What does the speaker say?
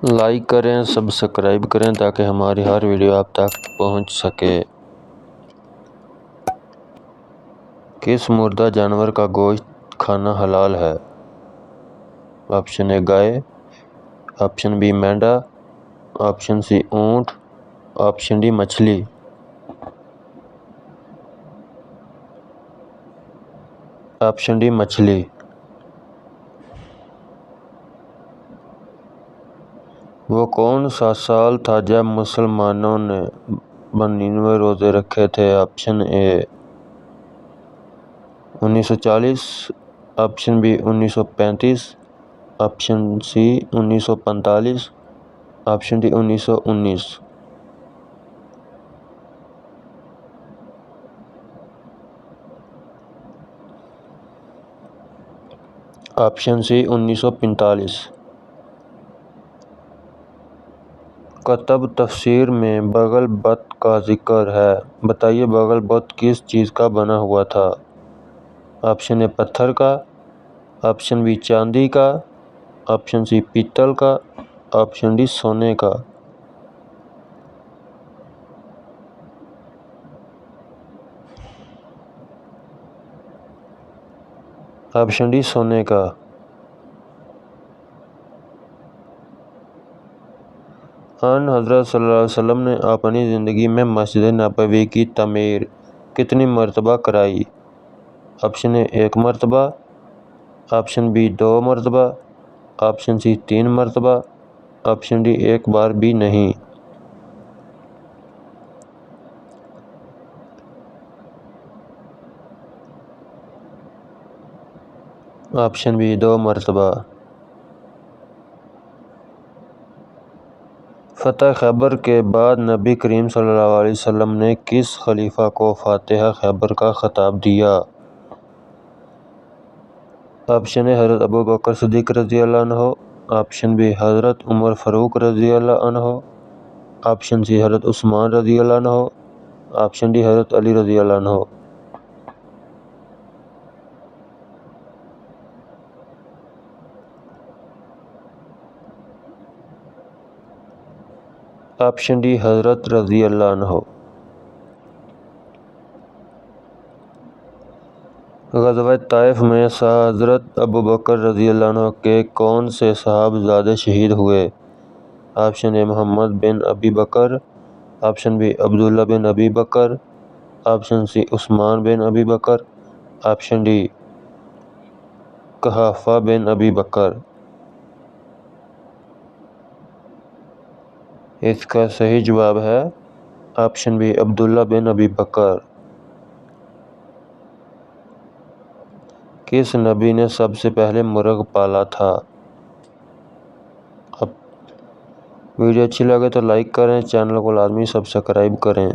Like کریں، subscribe کریں تاکہ ہماری ہر ویڈیو آپ تک پہنچ سکے۔ کس مردہ جانور کا گوشت کھانا حلال ہے؟ آپشن اے گائے، آپشن بی مینڈا، آپشن سی اونٹ، آپشن ڈی مچھلی۔ آپشن ڈی مچھلی۔ وہ کون سا سال تھا جب مسلمانوں نے 99 روزے رکھے تھے؟ Option A 1940، option B 1935، option C 1945، option D 1919۔ Option C 1945۔ کتب تفسیر میں بغل بت کا ذکر ہے، بتائیے بغل بت کس چیز کا بنا ہوا تھا؟ آپشن اے پتھر کا، آپشن بی چاندی کا، آپشن سی پیتل کا، آپشن ڈی سونے کا۔ آپشن ڈی سونے کا۔ آن حضرت صلی اللہ علیہ وسلم نے اپنی زندگی میں مسجد نبوی کی تعمیر کتنی مرتبہ کرائی؟ آپشن اے 1 مرتبہ، آپشن بی 2 مرتبہ، آپشن سی 3 مرتبہ، آپشن ڈی 1 بار بھی نہیں۔ آپشن بی 2 مرتبہ۔ فتح خیبر کے بعد نبی کریم صلی اللہ علیہ وسلم نے کس خلیفہ کو فاتح خیبر کا خطاب دیا؟ آپشن اے حضرت ابوبکر صدیق رضی اللہ عنہ، آپشن بی حضرت عمر فاروق رضی اللہ عنہ، آپشن سی حضرت عثمان رضی اللہ عنہ، آپشن ڈی حضرت علی رضی اللہ عنہ۔ آپشن ڈی حضرت رضی اللہ عنہ۔ غزوہ طائف میں حضرت ابوبکر رضی اللہ عنہ کے کون سے صحابزادے شہید ہوئے؟ آپشن اے محمد بن ابی بکر، آپشن بی عبداللہ بن ابی بکر، آپشن سی عثمان بن ابی بکر، آپشن ڈی قحافہ بن ابی بکر۔ اس کا صحیح جواب ہے آپشن بی عبداللہ بن ابی بکر۔ کس نبی نے سب سے پہلے مرغ پالا تھا؟ ویڈیو اچھی لگے تو لائک کریں، چینل کو لازمی سبسکرائب کریں۔